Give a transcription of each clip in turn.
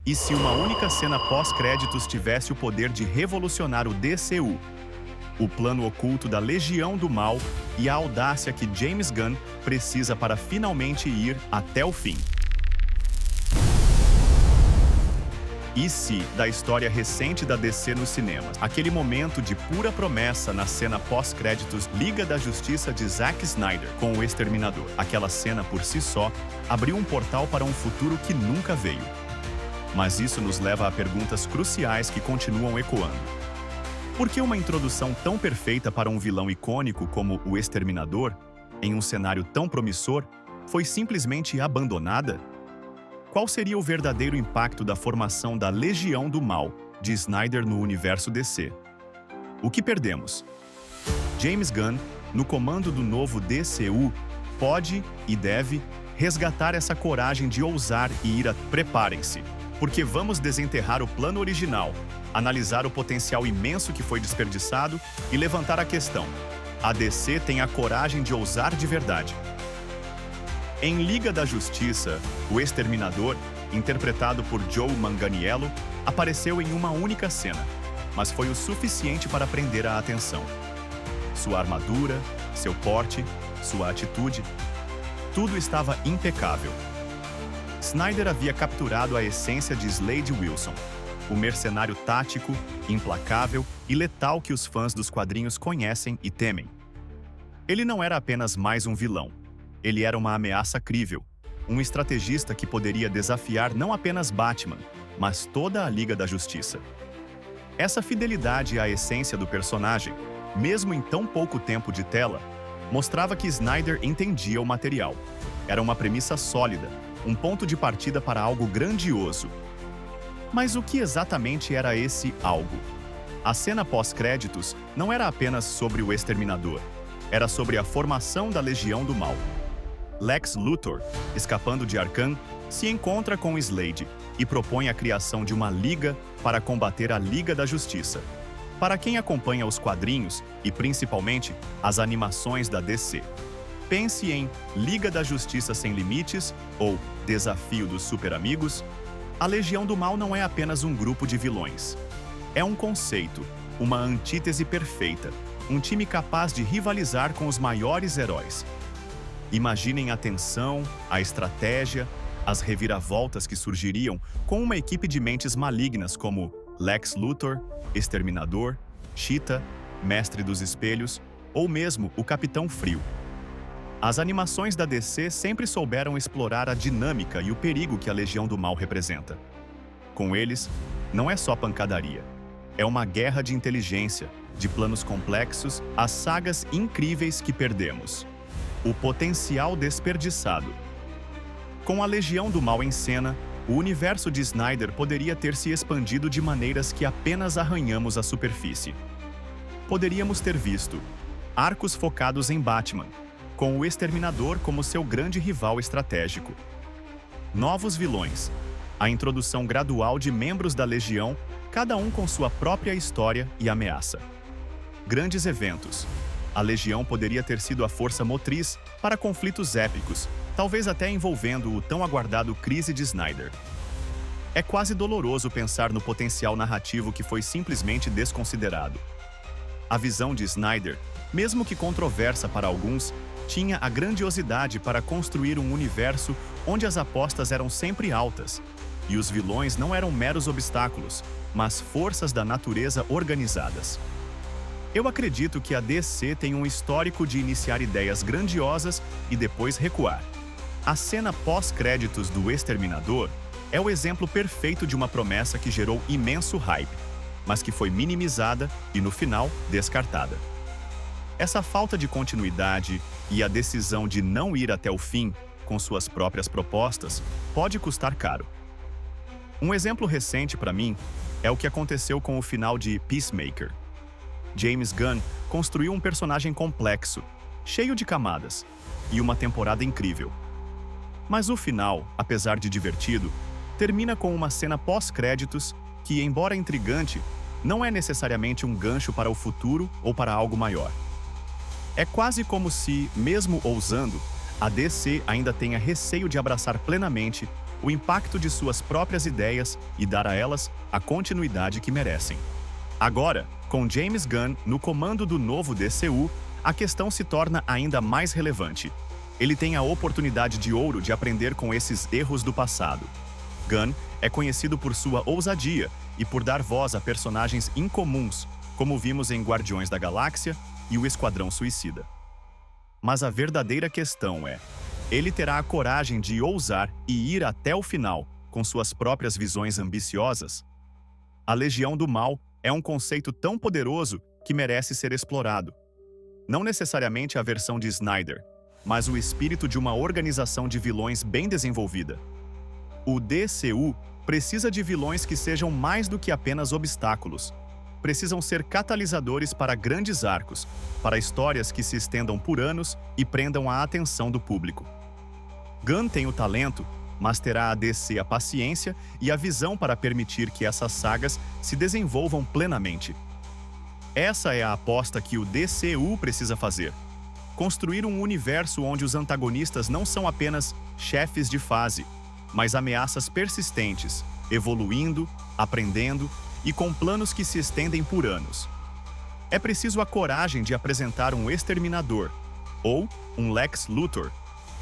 E se uma única cena pós-créditos tivesse o poder de revolucionar o DCU? O plano oculto da Legião do Mal e a audácia que James Gunn precisa para finalmente ir até o fim. E se, da história recente da DC nos cinemas, aquele momento de pura promessa na cena pós-créditos Liga da Justiça de Zack Snyder com o Exterminador. Aquela cena por si só abriu um portal para um futuro que nunca veio. Mas isso nos leva a perguntas cruciais que continuam ecoando. Por que uma introdução tão perfeita para um vilão icônico como o Exterminador, em um cenário tão promissor, foi simplesmente abandonada? Qual seria o verdadeiro impacto da formação da Legião do Mal de Snyder no universo DC? O que perdemos? James Gunn, no comando do novo DCU, pode e deve resgatar essa coragem de ousar e ir a... Preparem-se, porque vamos desenterrar o plano original, analisar o potencial imenso que foi desperdiçado e levantar a questão: a DC tem a coragem de ousar de verdade? Em Liga da Justiça, o Exterminador, interpretado por Joe Manganiello, apareceu em uma única cena, mas foi o suficiente para prender a atenção. Sua armadura, seu porte, sua atitude, tudo estava impecável. Snyder havia capturado a essência de Slade Wilson, o mercenário tático, implacável e letal que os fãs dos quadrinhos conhecem e temem. Ele não era apenas mais um vilão. Ele era uma ameaça crível, um estrategista que poderia desafiar não apenas Batman, mas toda a Liga da Justiça. Essa fidelidade à essência do personagem, mesmo em tão pouco tempo de tela, mostrava que Snyder entendia o material. Era uma premissa sólida, um ponto de partida para algo grandioso. Mas o que exatamente era esse algo? A cena pós-créditos não era apenas sobre o Exterminador, era sobre a formação da Legião do Mal. Lex Luthor, escapando de Arkham, se encontra com Slade e propõe a criação de uma liga para combater a Liga da Justiça. Para quem acompanha os quadrinhos e principalmente as animações da DC, pense em Liga da Justiça Sem Limites ou Desafio dos Super Amigos. A Legião do Mal não é apenas um grupo de vilões. É um conceito, uma antítese perfeita, um time capaz de rivalizar com os maiores heróis. Imaginem a tensão, a estratégia, as reviravoltas que surgiriam com uma equipe de mentes malignas como Lex Luthor, Exterminador, Cheetah, Mestre dos Espelhos ou mesmo o Capitão Frio. As animações da DC sempre souberam explorar a dinâmica e o perigo que a Legião do Mal representa. Com eles, não é só pancadaria. É uma guerra de inteligência, de planos complexos, as sagas incríveis que perdemos. O potencial desperdiçado. Com a Legião do Mal em cena, o universo de Snyder poderia ter se expandido de maneiras que apenas arranhamos a superfície. Poderíamos ter visto arcos focados em Batman, com o Exterminador como seu grande rival estratégico. Novos vilões, a introdução gradual de membros da Legião, cada um com sua própria história e ameaça. Grandes eventos. A Legião poderia ter sido a força motriz para conflitos épicos, talvez até envolvendo o tão aguardado Crise de Snyder. É quase doloroso pensar no potencial narrativo que foi simplesmente desconsiderado. A visão de Snyder, mesmo que controversa para alguns, tinha a grandiosidade para construir um universo onde as apostas eram sempre altas, e os vilões não eram meros obstáculos, mas forças da natureza organizadas. Eu acredito que a DC tem um histórico de iniciar ideias grandiosas e depois recuar. A cena pós-créditos do Exterminador é o exemplo perfeito de uma promessa que gerou imenso hype, mas que foi minimizada e, no final, descartada. Essa falta de continuidade e a decisão de não ir até o fim com suas próprias propostas pode custar caro. Um exemplo recente para mim é o que aconteceu com o final de Peacemaker. James Gunn construiu um personagem complexo, cheio de camadas, e uma temporada incrível. Mas o final, apesar de divertido, termina com uma cena pós-créditos que, embora intrigante, não é necessariamente um gancho para o futuro ou para algo maior. É quase como se, mesmo ousando, a DC ainda tenha receio de abraçar plenamente o impacto de suas próprias ideias e dar a elas a continuidade que merecem. Agora, com James Gunn no comando do novo DCU, a questão se torna ainda mais relevante. Ele tem a oportunidade de ouro de aprender com esses erros do passado. Gunn é conhecido por sua ousadia e por dar voz a personagens incomuns, como vimos em Guardiões da Galáxia e o Esquadrão Suicida. Mas a verdadeira questão é: ele terá a coragem de ousar e ir até o final, com suas próprias visões ambiciosas? A Legião do Mal é um conceito tão poderoso que merece ser explorado. Não necessariamente a versão de Snyder, mas o espírito de uma organização de vilões bem desenvolvida. O DCU precisa de vilões que sejam mais do que apenas obstáculos. Precisam ser catalisadores para grandes arcos, para histórias que se estendam por anos e prendam a atenção do público. Gunn tem o talento, mas terá a DC a paciência e a visão para permitir que essas sagas se desenvolvam plenamente. Essa é a aposta que o DCU precisa fazer. Construir um universo onde os antagonistas não são apenas chefes de fase, mas ameaças persistentes, evoluindo, aprendendo e com planos que se estendem por anos. É preciso a coragem de apresentar um exterminador, ou um Lex Luthor,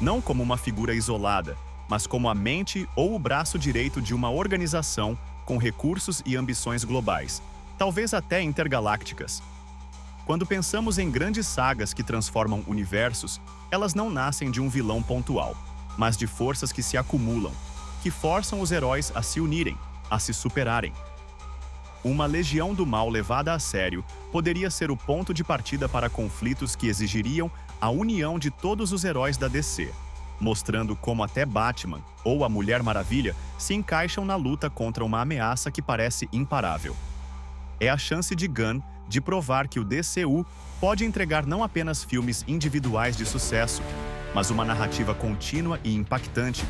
não como uma figura isolada, mas como a mente ou o braço direito de uma organização com recursos e ambições globais, talvez até intergalácticas. Quando pensamos em grandes sagas que transformam universos, elas não nascem de um vilão pontual, mas de forças que se acumulam, que forçam os heróis a se unirem, a se superarem. Uma Legião do Mal levada a sério poderia ser o ponto de partida para conflitos que exigiriam a união de todos os heróis da DC, mostrando como até Batman ou a Mulher Maravilha se encaixam na luta contra uma ameaça que parece imparável. É a chance de Gunn de provar que o DCU pode entregar não apenas filmes individuais de sucesso, mas uma narrativa contínua e impactante,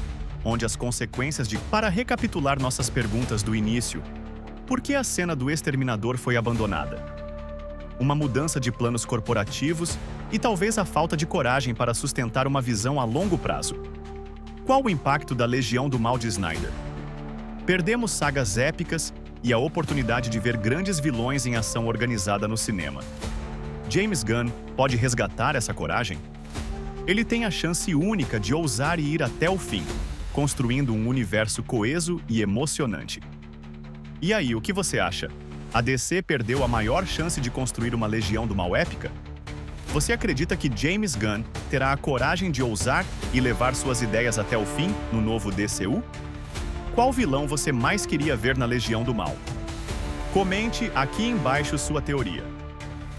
onde as consequências de... Para recapitular nossas perguntas do início, por que a cena do Exterminador foi abandonada? Uma mudança de planos corporativos e talvez a falta de coragem para sustentar uma visão a longo prazo. Qual o impacto da Legião do Mal de Snyder? Perdemos sagas épicas e a oportunidade de ver grandes vilões em ação organizada no cinema. James Gunn pode resgatar essa coragem? Ele tem a chance única de ousar e ir até o fim, construindo um universo coeso e emocionante. E aí, o que você acha? A DC perdeu a maior chance de construir uma Legião do Mal épica? Você acredita que James Gunn terá a coragem de ousar e levar suas ideias até o fim no novo DCU? Qual vilão você mais queria ver na Legião do Mal? Comente aqui embaixo sua teoria.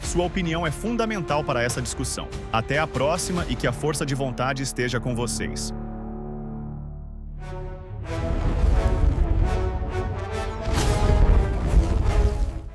Sua opinião é fundamental para essa discussão. Até a próxima e que a força de vontade esteja com vocês.